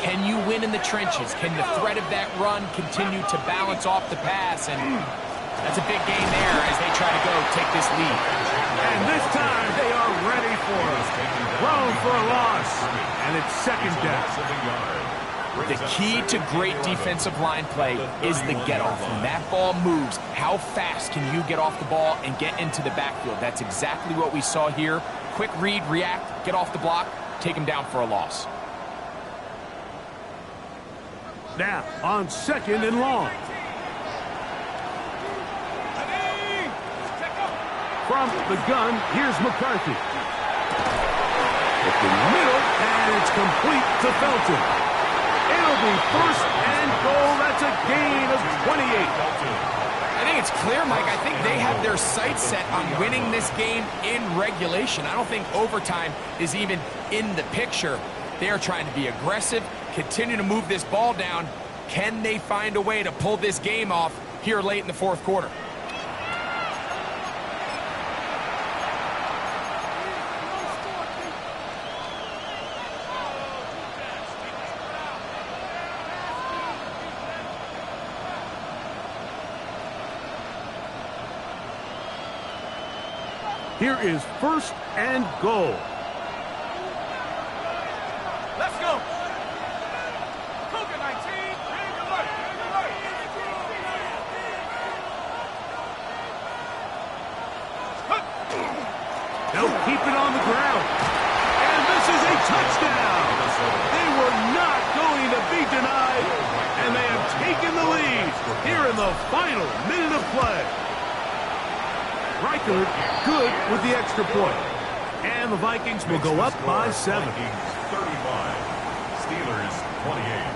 Speaker 3: Can you win in the trenches? Can the threat of that run continue to balance off the pass? And that's a big gain there as they try to go take this lead.
Speaker 1: And this time they are ready for it. Thrown for a loss. And it's 2nd down.
Speaker 3: The key to great defensive line play is the get-off. When that ball moves, how fast can you get off the ball and get into the backfield? That's exactly what we saw here. Quick read, react, get off the block, take him down for a loss.
Speaker 1: Now on 2nd and long. From the gun, here's McCarthy. At the middle, and it's complete to Felton. It'll be 1st and goal. That's a gain of 28.
Speaker 3: I think it's clear, Mike. I think they have their sights set on winning this game in regulation. I don't think overtime is even in the picture. They are trying to be aggressive, continue to move this ball down. Can they find a way to pull this game off here late in the 4th quarter?
Speaker 1: Here is 1st and goal.
Speaker 4: Let's go. Cougar 19.
Speaker 1: They'll keep it on the ground. And this is a touchdown. They were not going to be denied. And they have taken the lead here in the final minute of play. Reichert good with the extra point. And the Vikings will go up by 7.
Speaker 2: Vikings 35. Steelers 28.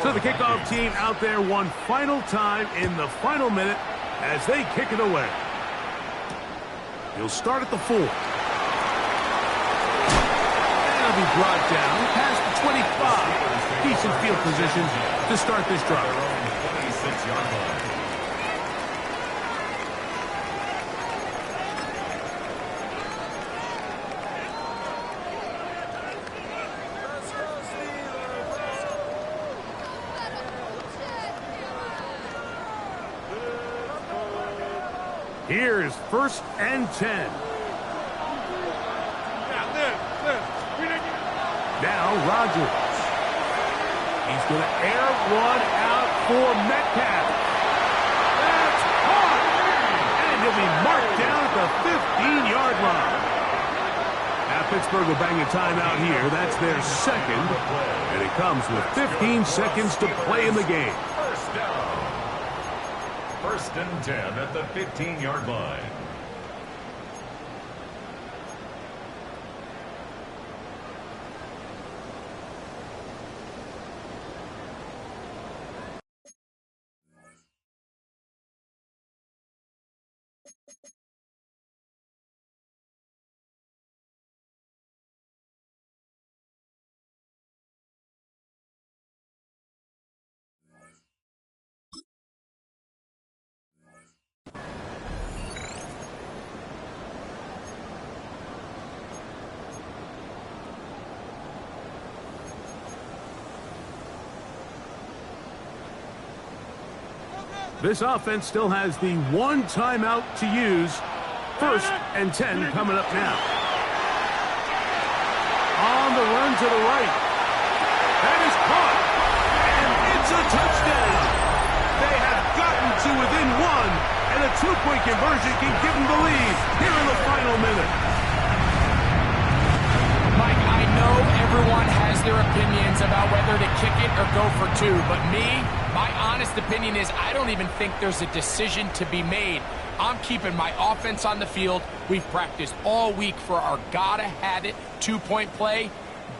Speaker 1: So the kickoff team out there one final time in the final minute as they kick it away. He'll start at the 4. And he'll be brought down past the 25. Decent field position to start this drive.
Speaker 2: 26-yard line.
Speaker 1: Here is 1st and 10. Now Rodgers. He's going to air one out for Metcalf. That's caught. And he'll be marked down at the 15-yard line. Now Pittsburgh will bang a timeout here. That's their 2nd. And it comes with 15 seconds to play in the game.
Speaker 2: 1st and 10 at the 15-yard line.
Speaker 1: This offense still has the 1 timeout to use. 1st and 10 coming up now. On the run to the right. That is caught. And it's a touchdown. They have gotten to within 1. And a 2-point conversion can give them the lead here in the final minute.
Speaker 3: Mike, I know everyone has their opinions about whether to kick it or go for 2, but my honest opinion is I don't even think there's a decision to be made. I'm keeping my offense on the field. We've practiced all week for our gotta-have-it 2-point play.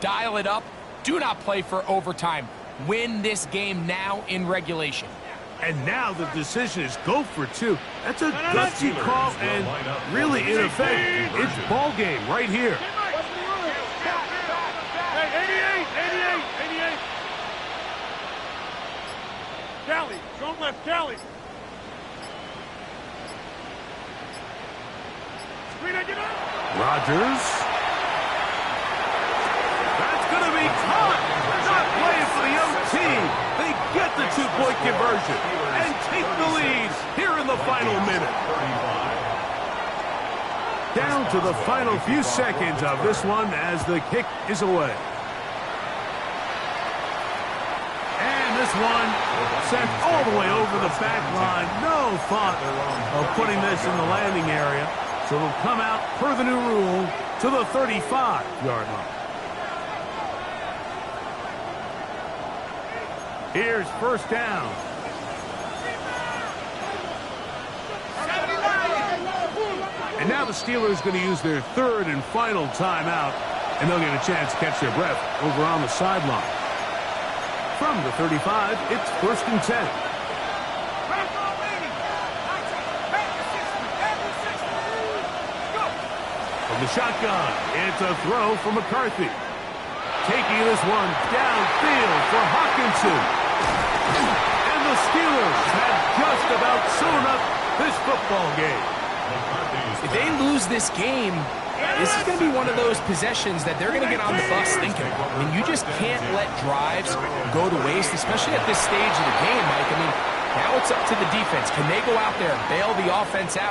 Speaker 3: Dial it up. Do not play for overtime. Win this game now in regulation.
Speaker 1: And now the decision is go for 2. That's a gutsy call and really, in effect, it's ball game right here.
Speaker 4: Cali, strong left, Cali.
Speaker 1: Rodgers. That's going to be caught. Not playing for the OT. They get the 2-point conversion and take the lead here in the final minute. Down to the final few seconds of this one as the kick is away. And this one sent all the way over the back line. No thought of putting this in the landing area. So it'll come out, per the new rule, to the 35-yard line. Here's 1st down. And now the Steelers going to use their 3rd and final timeout, and they'll get a chance to catch their breath over on the sideline. From the 35, it's 1st and 10. From the shotgun, it's a throw for McCarthy. Taking this one downfield for Hawkinson. And the Steelers have just about sewn up this football game.
Speaker 3: If they lose this game, this is going to be one of those possessions that they're going to get on the bus thinking about. I mean, you just can't let drives go to waste, especially at this stage of the game, Mike. I mean, now it's up to the defense. Can they go out there and bail the offense out?